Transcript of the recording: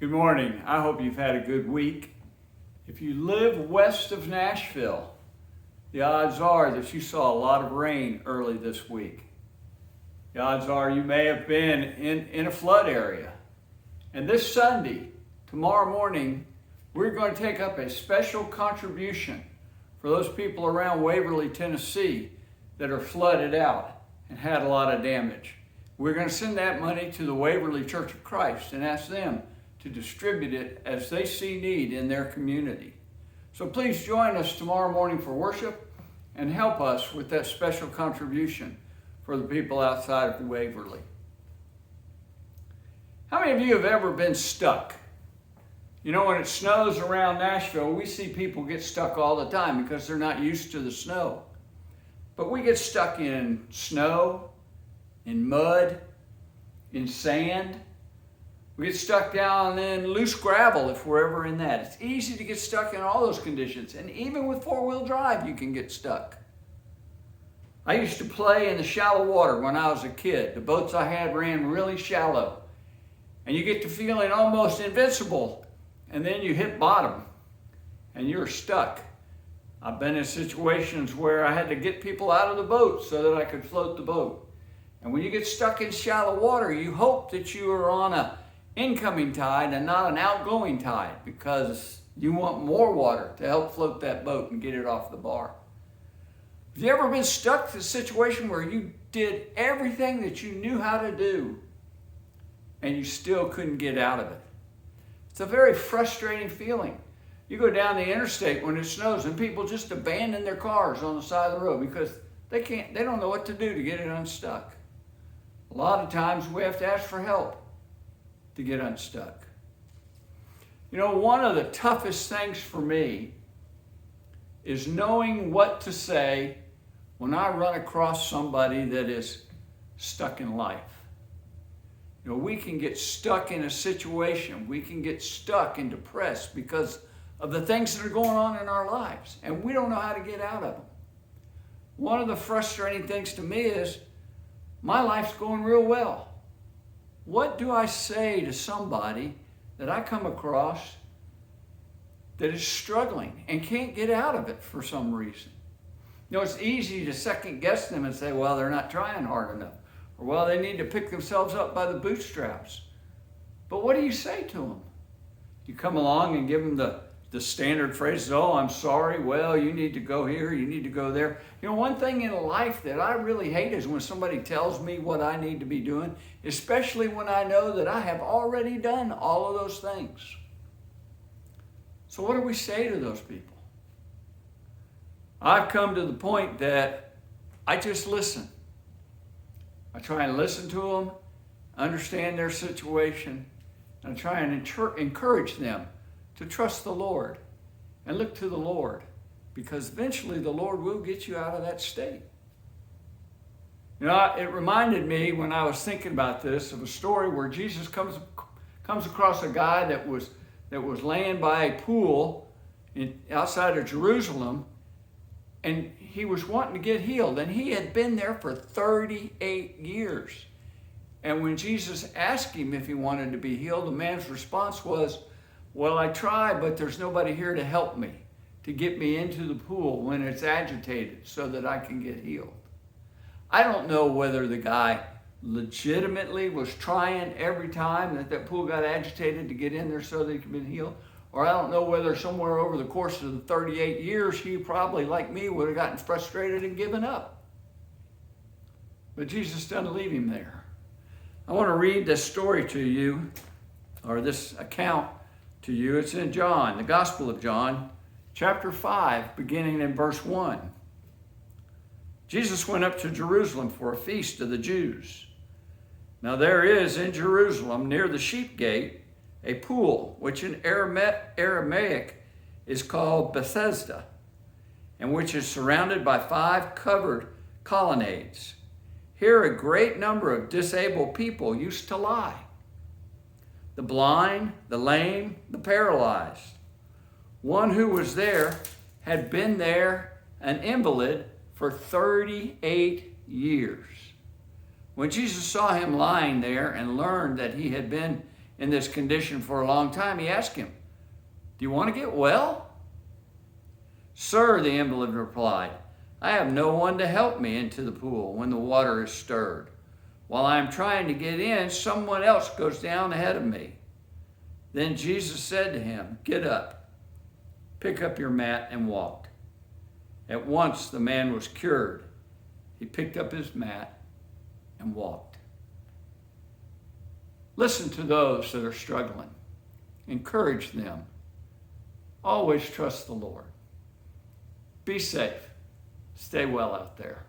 Good morning. I hope you've had a good week. If you live west of Nashville, the odds are that you saw a lot of rain early this week. The odds are you may have been in a flood area. And this Sunday, tomorrow morning, we're going to take up a special contribution for those people around Waverly, Tennessee that are flooded out and had a lot of damage. We're going to send that money to the Waverly Church of Christ and ask them to distribute it as they see need in their community. So please join us tomorrow morning for worship and help us with that special contribution for the people outside of Waverly. How many of you have ever been stuck? You know, when it snows around Nashville, we see people get stuck all the time because they're not used to the snow. But we get stuck in snow, in mud, in sand. We get stuck down in loose gravel if we're ever in that. It's easy to get stuck in all those conditions. And even with four-wheel drive, you can get stuck. I used to play in the shallow water when I was a kid. The boats I had ran really shallow. And you get to feeling almost invincible. And then you hit bottom and you're stuck. I've been in situations where I had to get people out of the boat so that I could float the boat. And when you get stuck in shallow water, you hope that you are on an incoming tide and not an outgoing tide, because you want more water to help float that boat and get it off the bar. Have you ever been stuck in a situation where you did everything that you knew how to do and you still couldn't get out of it? It's a very frustrating feeling. You go down the interstate when it snows and people just abandon their cars on the side of the road because they don't know what to do to get it unstuck. A lot of times we have to ask for help to get unstuck. You know, one of the toughest things for me is knowing what to say when I run across somebody that is stuck in life. You know, we can get stuck in a situation. We can get stuck and depressed because of the things that are going on in our lives, and we don't know how to get out of them. One of the frustrating things to me is my life's going real well. What do I say to somebody that I come across that is struggling and can't get out of it for some reason? You know, it's easy to second guess them and say, well, they're not trying hard enough. Or, well, they need to pick themselves up by the bootstraps. But what do you say to them? You come along and give them the standard phrases, oh, I'm sorry, well, you need to go here, you need to go there. You know, one thing in life that I really hate is when somebody tells me what I need to be doing, especially when I know that I have already done all of those things. So what do we say to those people? I've come to the point that I just listen. I try and listen to them, understand their situation, and I try and encourage them to trust the Lord and look to the Lord, because eventually the Lord will get you out of that state. You know, it reminded me when I was thinking about this of a story where Jesus comes across a guy that was laying by a pool outside of Jerusalem, and he was wanting to get healed, and he had been there for 38 years. And when Jesus asked him if he wanted to be healed, the man's response was, well, I tried, but there's nobody here to help me, to get me into the pool when it's agitated so that I can get healed. I don't know whether the guy legitimately was trying every time that pool got agitated to get in there so that he could be healed, or I don't know whether somewhere over the course of the 38 years he probably, like me, would have gotten frustrated and given up. But Jesus doesn't leave him there. I want to read this story to you, or this account to you. It's in John, the Gospel of John, chapter 5, beginning in verse 1. Jesus went up to Jerusalem for a feast of the Jews. Now there is in Jerusalem, near the sheep gate, a pool, which in Aramaic is called Bethesda, and which is surrounded by 5 covered colonnades. Here a great number of disabled people used to lie: the blind, the lame, the paralyzed. One who was there had been there, an invalid, for 38 years. When Jesus saw him lying there and learned that he had been in this condition for a long time, he asked him, "Do you want to get well?" "Sir," the invalid replied, "I have no one to help me into the pool when the water is stirred. While I am trying to get in, someone else goes down ahead of me." Then Jesus said to him, "Get up, pick up your mat and walk." At once the man was cured. He picked up his mat and walked. Listen to those that are struggling. Encourage them. Always trust the Lord. Be safe. Stay well out there.